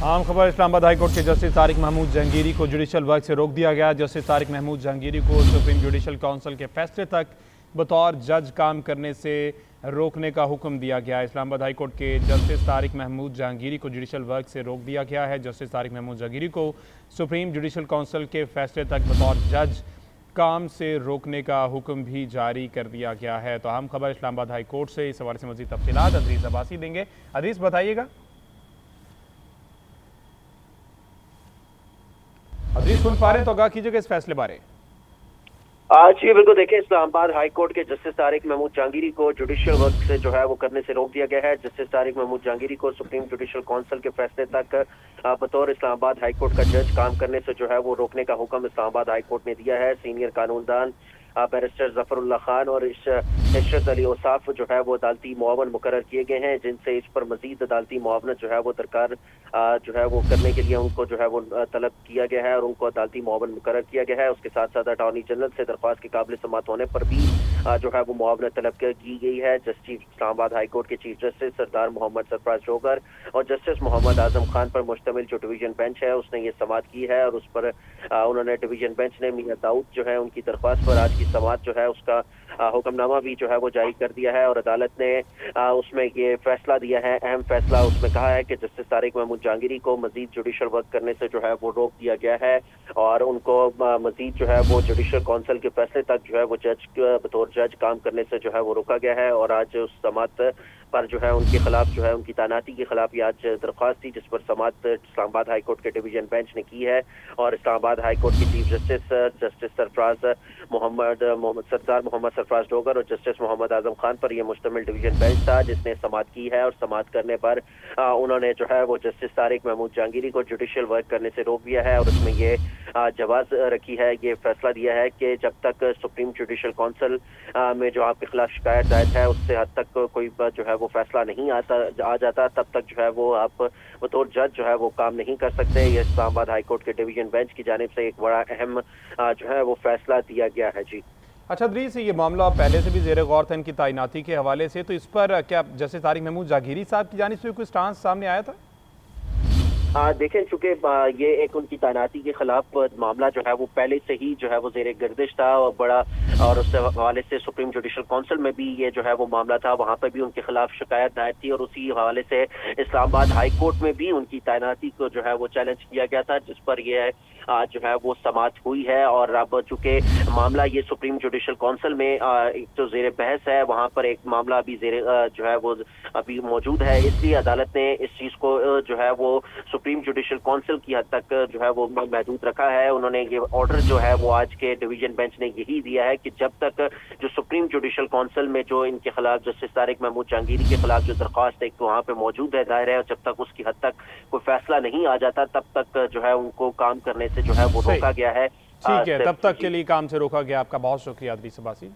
आम खबर इस्लामाबाद हाईकोर्ट के जस्टिस तारिक महमूद जहांगीरी को जुडिशल वर्क से रोक दिया गया। जस्टिस तारिक महमूद जहांगीरी को सुप्रीम जुडिशल काउंसिल के फैसले तक बतौर जज काम करने से रोकने का हुक्म दिया गया। इस्लामाबाद हाईकोर्ट के जस्टिस तारिक महमूद जहांगीरी को जुडिशल वर्क से रोक दिया गया है। जस्टिस तारिक महमूद जहांगीरी को सुप्रीम जुडिशल काउंसिल के फैसले तक बतौर जज काम से रोकने का हुक्म भी जारी कर दिया गया है। तो अहम खबर इस्लामाबाद हाईकोर्ट से, इस हवाले से मज़ीद तफसीलात अदरीस अब्बासी देंगे। अदरीस बताइएगा। अदरीस सुन पा रहे हैं तो आगाह कीजिएगा इस फैसले बारे। आज ये बिल्कुल देखें, इस्लामाबाद हाई कोर्ट के जस्टिस तारिक महमूद जहांगीरी को जुडिशियल वर्क से जो है वो करने से रोक दिया गया है। जस्टिस तारिक महमूद जहांगीरी को सुप्रीम जुडिशियल काउंसिल के फैसले तक बतौर इस्लामाबाद हाई कोर्ट का जज काम करने से जो है वो रोकने का हुक्म इस्लामाबाद हाई कोर्ट ने दिया है। सीनियर कानूनदान बैरिस्टर जफरुल्लाह खान और इशरत अली औसाफ जो है वो अदालती मुआवन मुकर्रर किए गए हैं, जिनसे इस पर मजीद अदालती मुआवनत जो है वो दरकार जो है वो करने के लिए उनको जो है वो तलब किया गया है और उनको अदालती मुआवन मुकर्रर किया गया है। उसके साथ साथ अटॉर्नी जनरल से दरख्वास्त के काबिल समात होने पर भी जो है वो मुआवनत तलब की गई है। जस्टिस इस्लामाबाद हाई कोर्ट के चीफ जस्टिस सरदार मोहम्मद सरफराज डोगर और जस्टिस मोहम्मद आजम खान पर मुश्तमिल जो डिवीजन बेंच है उसने ये समात की है और उस पर उन्होंने डिवीजन बेंच ने मियां दाऊद जो है उनकी दरख्वास्त पर आज की समात जो है उसका हुक्मनामा भी जो है वो जारी कर दिया है और अदालत ने उसमें ये फैसला दिया है, अहम फैसला। उसमें कहा है कि जस्टिस तारिक महमूद जहांगीरी को मजीद जुडिशल वर्क करने से जो है वो रोक दिया गया है और उनको मजीद जो है वो जुडिशल काउंसिल के फैसले तक जो है वो बतौर जज काम करने से जो है वो रोका गया है। और आज उस समात पर जो है उनके खिलाफ जो है उनकी तैनाती के खिलाफ ये आज दरख्वास्त थी, जिस पर समात इस्लामाबाद हाई कोर्ट के डिवीजन बेंच ने की है और इस्लामाबाद हाई कोर्ट के चीफ जस्टिस सरफराज सरदार मोहम्मद सरफराज डोगर और जस्टिस मोहम्मद आजम खान पर यह मुश्तमिल डिवीजन बेंच था जिसने समात की है। और समात करने पर उन्होंने जो है वो जस्टिस तारिक महमूद जहांगीरी को जुडिशियल वर्क करने से रोक दिया है और उसमें ये जवाज रखी है, ये फैसला दिया है कि जब तक सुप्रीम जुडिशियल काउंसिल में जो आपके खिलाफ शिकायत दायर है उससे हद तक कोई जो है वो फैसला नहीं आ जाता, तब तक जो है वो आप बतौर जज जो है वो काम नहीं कर सकते। ये इस्लामाबाद हाई कोर्ट के डिवीजन बेंच की जानिब से एक बड़ा अहम जो है वो फैसला दिया गया है। जी अच्छा अदरीस, ये मामला पहले से भी जेर गौर था इनकी तैनाती के हवाले से, तो इस पर क्या जस्टिस तारिक महमूद जहांगीरी साहब की जानिब से कोई स्टांस सामने आया था? देखें, चूंकि ये एक उनकी तैनाती के खिलाफ मामला जो है वो पहले से ही जो है वो जेर गर्दिश था और बड़ा, और उस हवाले से सुप्रीम जुडिशल काउंसिल में भी ये जो है वो मामला था, वहां पर भी उनके खिलाफ शिकायत दायर थी और उसी हवाले से इस्लामाबाद हाई कोर्ट में भी उनकी तैनाती को जो है वो चैलेंज किया गया था, जिस पर ये जो है वो समात हुई है। और अब चूंकि मामला ये सुप्रीम जुडिशल काउंसिल में एक तो जेर बहस है, वहां पर एक मामला अभी जेर जो है वो अभी मौजूद है, इसलिए अदालत ने इस चीज को जो है वो सुप्रीम जुडिशल काउंसिल की हद तक जो है वो महदूद रखा है। उन्होंने ये ऑर्डर जो है वो आज के डिवीजन बेंच ने यही दिया है कि जब तक जो सुप्रीम जुडिशल काउंसिल में जो इनके खिलाफ जस्टिस तारिक महमूद जहांगीरी के खिलाफ जो दरख्वास्त एक तो वहाँ पे मौजूद है, दायर है, और जब तक उसकी हद तक कोई फैसला नहीं आ जाता तब तक जो है उनको काम करने से जो है वो रोका गया है। ठीक है, तब तक के लिए काम से रोका गया। आपका बहुत शुक्रिया अदरीस अब्बासी।